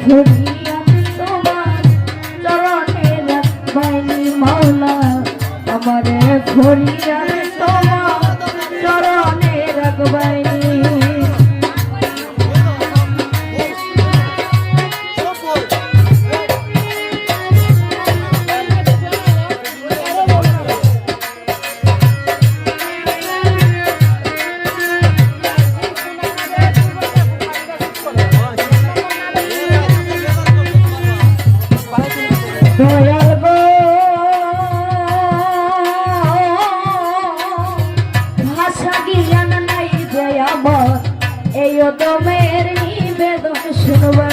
ধরি আমি তোমার চরণে রাখবাইনি মাওলা আমারে ধরি আমি তোমার চরণে রাখবাইনি দয়াল গো ভাষা জ্ঞান নাই যে আমার এই দমের নিবেদন শুনবা